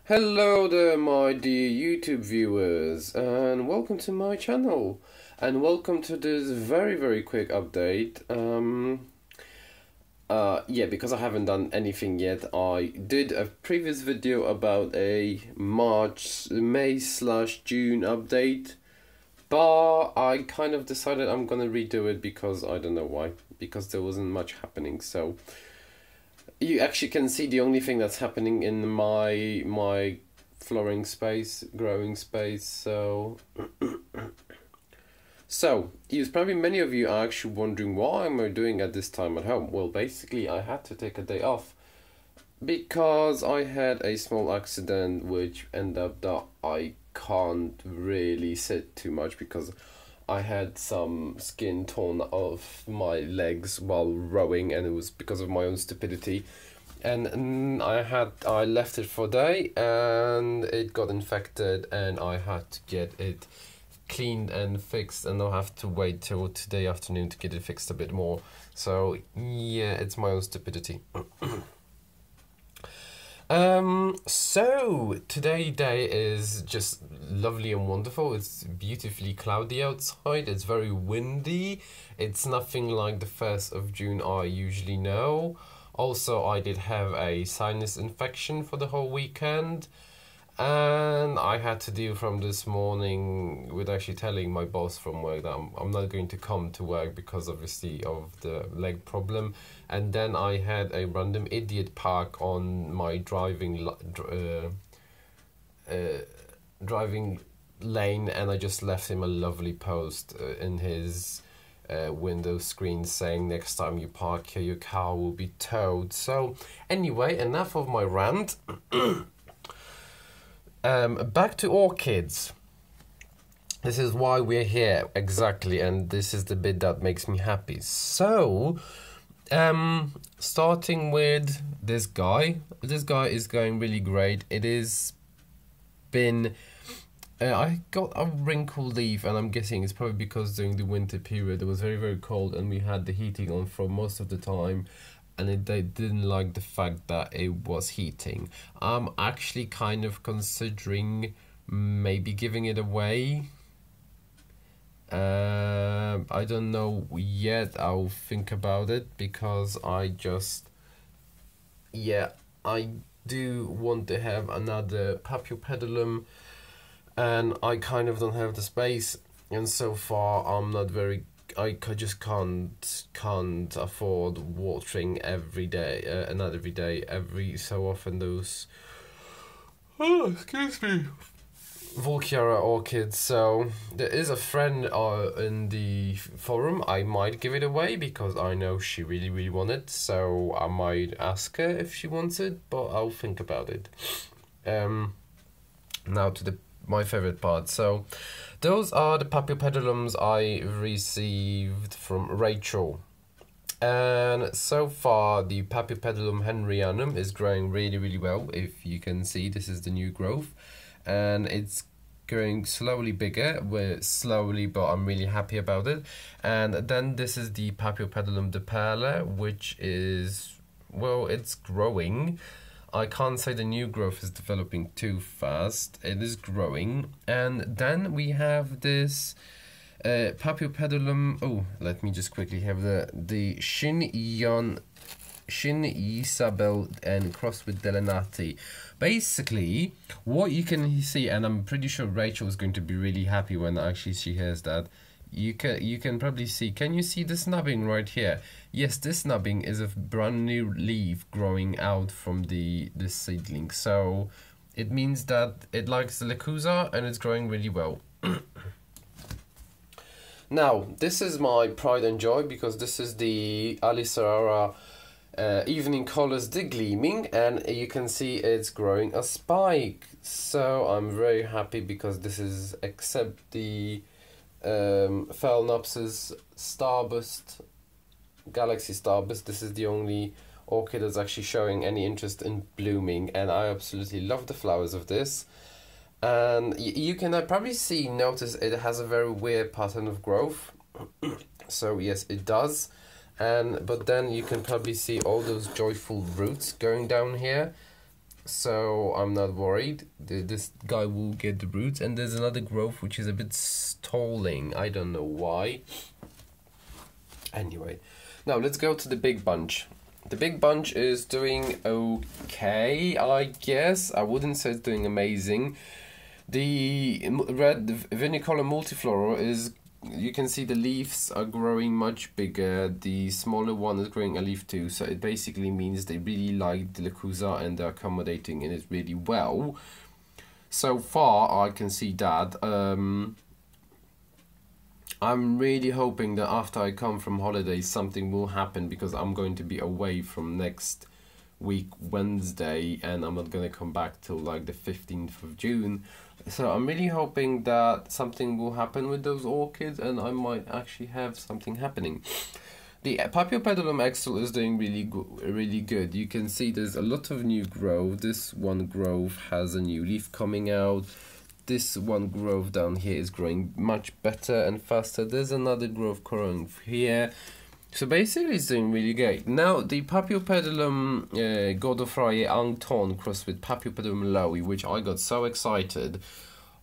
Hello there, my dear YouTube viewers, and welcome to my channel, and welcome to this very quick update. Yeah, because I haven't done anything yet, I did a previous video about a May/June update, but I kind of decided I'm gonna redo it because I don't know why, because there wasn't much happening. So you actually can see the only thing that's happening in my flowering space, growing space. So probably many of you are actually wondering, why am I doing at this time at home? Well, basically I had to take a day off because I had a small accident which ended up that I can't really sit too much because I had some skin torn off my legs while rowing, and it was because of my own stupidity. And I left it for a day, and it got infected, and I had to get it cleaned and fixed, and I'll have to wait till today afternoon to get it fixed a bit more. So yeah, it's my own stupidity. So today's day is just lovely and wonderful. It's beautifully cloudy outside. It's very windy. It's nothing like the 1st of June I usually know. Also, I did have a sinus infection for the whole weekend, and I had to deal from this morning with actually telling my boss from work that I'm not going to come to work because obviously of the leg problem. And then I had a random idiot park on my driving lane, and I just left him a lovely post in his window screen saying, next time you park here your car will be towed. So anyway, enough of my rant. Back to orchids. This is why we're here, exactly, and this is the bit that makes me happy. So, starting with this guy. This guy is going really great. It is been... I got a wrinkle leaf, and I'm guessing it's probably because during the winter period it was very cold and we had the heating on for most of the time, and they didn't like the fact that it was heating. I'm actually kind of considering maybe giving it away. I don't know yet. I'll think about it because I do want to have another Paphiopedilum, and I kind of don't have the space, and so far I just can't afford watering every day, not every day, every so often those, Volquiara orchids. So there is a friend in the forum. I might give it away because I know she really wants it, so I might ask her if she wants it, but I'll think about it. Now to my favorite part. So those are the Paphiopedilums I received from Rachel, and so far the Paphiopedilum henryanum is growing really well. If you can see, this is the new growth, and it's growing slowly bigger. Slowly, but I'm really happy about it. And then this is the Paphiopedilum de Perla, which is, well, it's growing. I can't say the new growth is developing too fast. It is growing. And then we have this Paphiopedilum. Oh, let me just quickly have the Shin Isabel and crossed with Delenati. Basically, what you can see, and I'm pretty sure Rachel is going to be really happy when actually she hears that. You can probably see. Can you see the snubbing right here? Yes, this snubbing is a brand new leaf growing out from this seedling. So it means that it likes the Lechuza and it's growing really well. Now, this is my pride and joy because this is the Alicerara Evening Colors de Gleaming, and you can see it's growing a spike. So I'm very happy because this is, except the Phalaenopsis Starburst, Galaxy Starburst, this is the only orchid that's actually showing any interest in blooming, and I absolutely love the flowers of this. And you can probably notice it has a very weird pattern of growth. So yes, it does. But then you can probably see all those joyful roots going down here. so I'm not worried. This guy will get the roots, and there's another growth which is a bit stalling. I don't know why. Anyway, now let's go to the big bunch. The big bunch is doing okay, I guess. I wouldn't say it's doing amazing. The red Vinicola multiflora is, you can see the leaves are growing much bigger. The smaller one is growing a leaf too, so it basically means they really like the Lechuza and they're accommodating in it really well. So far, I can see that. I'm really hoping that after I come from holidays, something will happen, because I'm going to be away from next week Wednesday, and I'm not going to come back till like the 15th of June. So I'm really hoping that something will happen with those orchids, and I might actually have something happening. The Paphiopedilum Excel is doing really good. You can see there's a lot of new growth. This one growth has a new leaf coming out. This one growth down here is growing much better and faster. There's another growth growing here. So basically it's doing really great. Now the Paphiopedilum Godofraie Angton crossed with Paphiopedilum Lowy, which I got so excited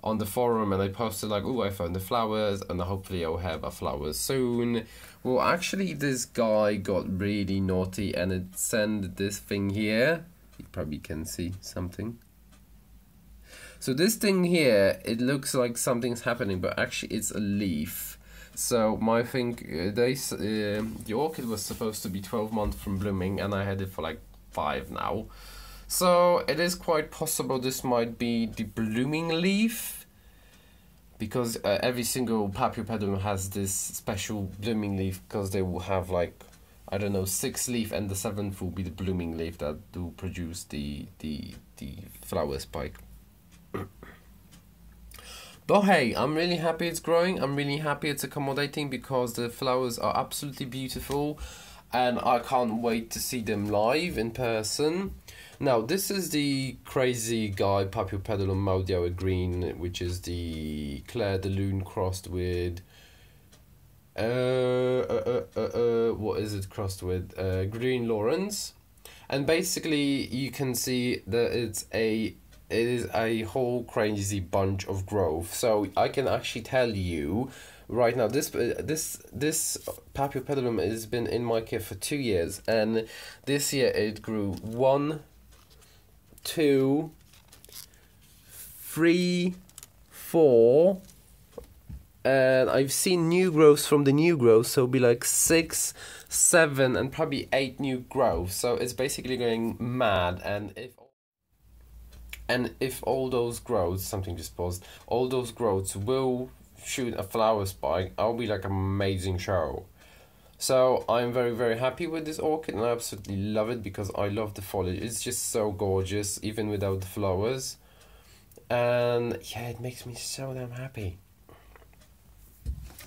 on the forum, and I posted like, oh, I found the flowers, and hopefully I'll have a flower soon. Well, actually this guy got really naughty, and it sent this thing here. You probably can see something. So this thing here, it looks like something's happening, but actually it's a leaf. So my thing, the orchid was supposed to be 12 months from blooming, and I had it for like 5 now. So it is quite possible this might be the blooming leaf, because every single Paphiopedilum has this special blooming leaf, because they will have like, I don't know, 6 leaf, and the 7th will be the blooming leaf that will produce the flower spike. But hey, I'm really happy it's growing. I'm really happy it's accommodating, because the flowers are absolutely beautiful, and I can't wait to see them live in person. Now this is the crazy guy Paphiopedilum Maudiawe Green, which is the Claire de Lune crossed with what is it crossed with? Green Lawrence. And basically you can see that it is a whole crazy bunch of growth. So I can actually tell you right now, this Paphiopedilum has been in my care for 2 years, and this year it grew 1, 2, 3, 4, and I've seen new growths from the new growth, so it'll be like 6, 7, and probably 8 new growths. So it's basically going mad, and if all those growths, something just paused, all those growths will shoot a flower spike, I'll be like an amazing show. So I'm very, very happy with this orchid, and I absolutely love it, because I love the foliage. It's just so gorgeous, even without the flowers. And yeah, it makes me so damn happy.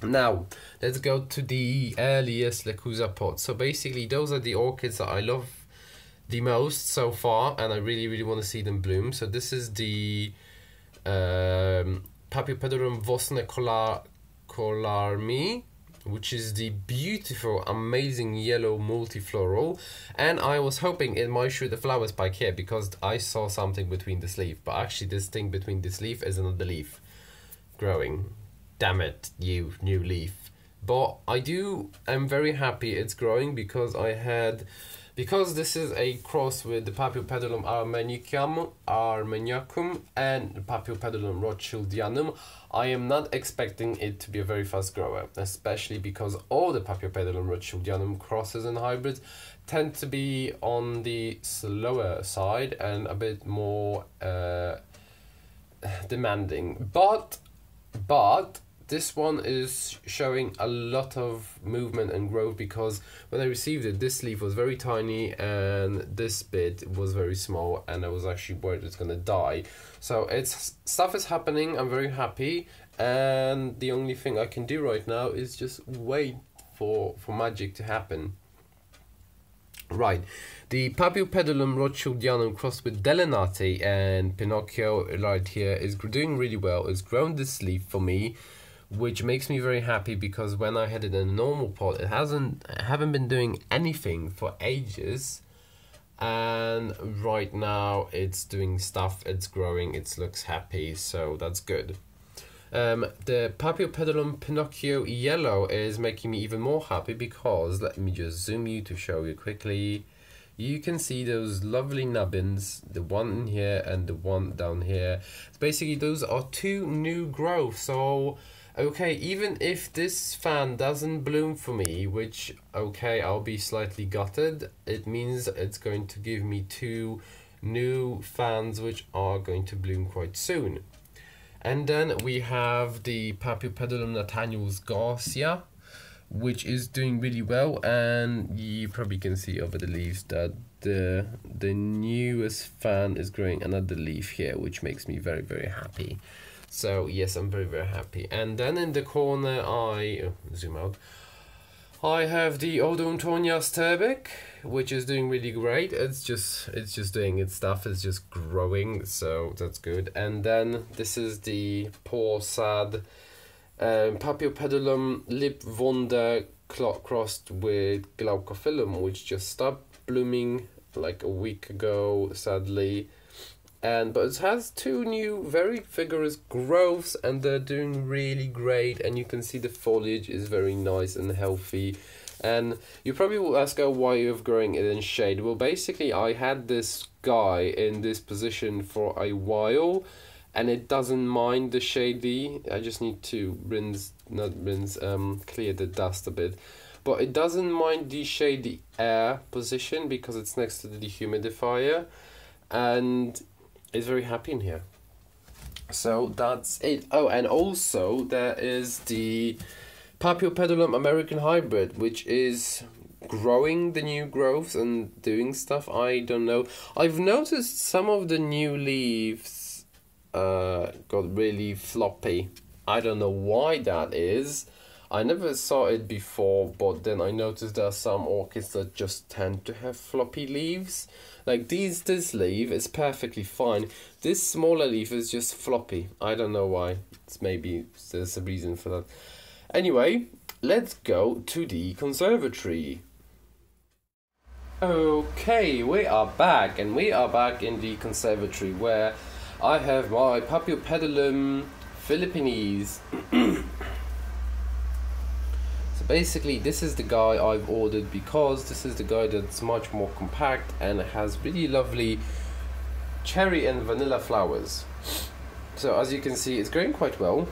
Now, let's go to the earliest Lechuza pots. So basically, those are the orchids that I love the most so far, and I really, really want to see them bloom. So this is the Paphiopedilum Vosne Kolarmi, which is the beautiful, amazing yellow multifloral, and I was hoping it might shoot the flower spike here, because I saw something between this leaf, but actually this thing between this leaf is another leaf growing. Damn it, you new leaf. But I'm very happy it's growing, because this is a cross with the Paphiopedilum armeniacum and the Paphiopedilum rothschildianum. I am not expecting it to be a very fast grower, especially because all the Paphiopedilum rothschildianum crosses and hybrids tend to be on the slower side and a bit more demanding. But this one is showing a lot of movement and growth, because when I received it, this leaf was very tiny and this bit was very small, and I was actually worried it's gonna die. So stuff is happening. I'm very happy, and the only thing I can do right now is just wait for magic to happen. Right, the Paphiopedilum rothschildianum crossed with Delenate and Pinocchio right here is doing really well. It's grown this leaf for me, which makes me very happy, because when I had it in a normal pot, I haven't been doing anything for ages, and right now it's doing stuff, it's growing, it looks happy, so that's good. The Paphiopedilum Pinocchio yellow is making me even more happy because, let me just zoom you to show you quickly. You can see those lovely nubbins, the one in here and the one down here. Basically, those are two new growths. So, okay, even if this fan doesn't bloom for me, which, okay, I'll be slightly gutted, it means it's going to give me two new fans which are going to bloom quite soon. And then we have the Paphiopedilum Nathaniel's Garcia, which is doing really well, and you probably can see over the leaves that the newest fan is growing another leaf here, which makes me very, very happy. So yes, I'm very, very happy. And then in the corner, zoom out, I have the Odontonia Sterbeck, which is doing really great. It's just doing its stuff. It's just growing, so that's good. And then this is the poor sad Paphiopedilum Lip Wunder crossed with Glaucophyllum, which just stopped blooming like a week ago, sadly. But it has two new very vigorous growths, and they're doing really great, and you can see the foliage is very nice and healthy. And you probably will ask, oh, why you're growing it in shade. Well, basically I had this guy in this position for a while, and it doesn't mind the shady. I just need to clear the dust a bit. But it doesn't mind the shady air position because it's next to the dehumidifier, and it's very happy in here. So that's it. Oh, and also there is the Paphiopedilum American Hybrid, which is growing the new growths and doing stuff. I don't know. I've noticed some of the new leaves got really floppy. I don't know why that is. I never saw it before, but then I noticed there are some orchids that just tend to have floppy leaves. Like this leaf is perfectly fine. This smaller leaf is just floppy. I don't know why. Maybe there's a reason for that. Anyway, let's go to the conservatory. Okay, we are back, and we are back in the conservatory where I have my Paphiopedilum Philippines. Basically, this is the guy I've ordered because this is the guy that's much more compact and has really lovely cherry and vanilla flowers. So as you can see, it's growing quite well.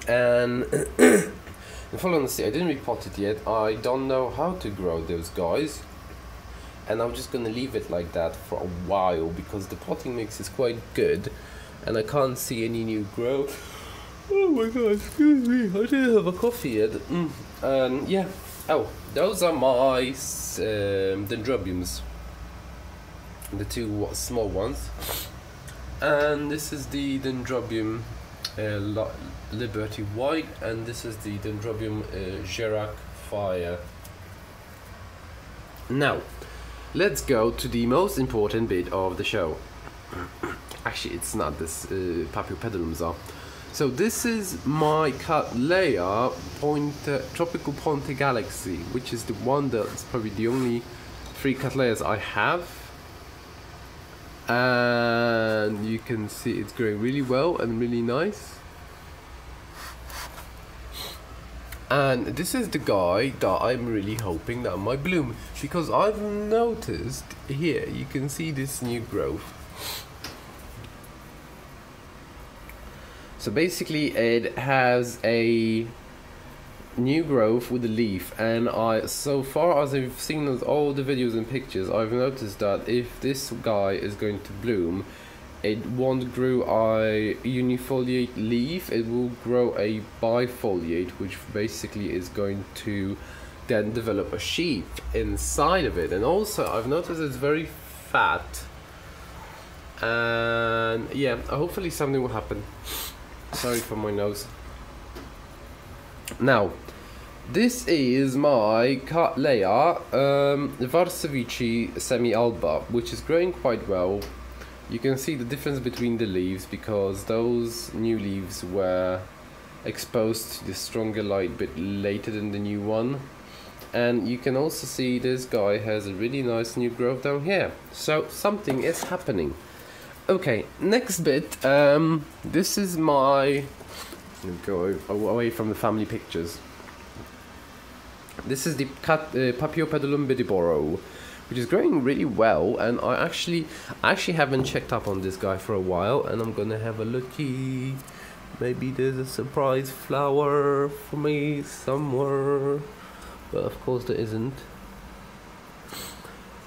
And in full honesty, I didn't repot it yet. I don't know how to grow those guys, and I'm just gonna leave it like that for a while because the potting mix is quite good and I can't see any new growth. Oh my god, excuse me, I didn't have a coffee yet. Yeah. Oh, those are my dendrobiums. The two small ones. And this is the dendrobium Liberty White, and this is the dendrobium Gerac Fire. Now, let's go to the most important bit of the show. Actually, it's not, this Paphiopedilums are. So this is my Cattleya Tropical Ponte Galaxy, which is the one that's probably the only 3 Cattleyas I have. And you can see it's growing really well and really nice. And this is the guy that I'm really hoping that might bloom, because I've noticed here, you can see this new growth. So basically it has a new growth with a leaf, and so far as I've seen all the videos and pictures, I've noticed that if this guy is going to bloom, it won't grow a unifoliate leaf, it will grow a bifoliate, which basically is going to then develop a sheath inside of it. And also I've noticed it's very fat, and yeah, hopefully something will happen. Sorry for my nose. Now, this is my Cattleya Varsovici Semi-Alba, which is growing quite well. You can see the difference between the leaves because those new leaves were exposed to the stronger light a bit later than the new one. And you can also see this guy has a really nice new growth down here. So something is happening. Okay, next bit. This is my... Go away from the family pictures. This is the Paphiopedilum bidiboro, which is growing really well, and I actually haven't checked up on this guy for a while, and I'm gonna have a looky. Maybe there's a surprise flower for me somewhere, but of course there isn't.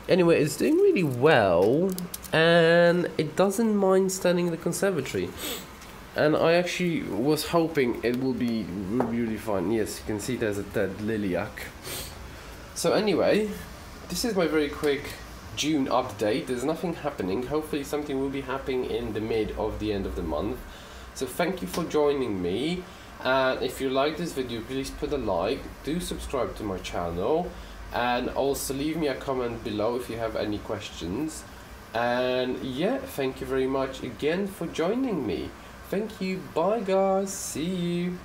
Anyway, it's doing really well, and it doesn't mind standing in the conservatory. And I actually was hoping it will be really fine. Yes, you can see there's a dead lilac. So anyway, this is my very quick June update. There's nothing happening. Hopefully something will be happening in the the end of the month. So thank you for joining me. And if you like this video, please put a like. Do subscribe to my channel. And also leave me a comment below if you have any questions. And yeah, thank you very much again for joining me. Thank you. Bye guys. See you.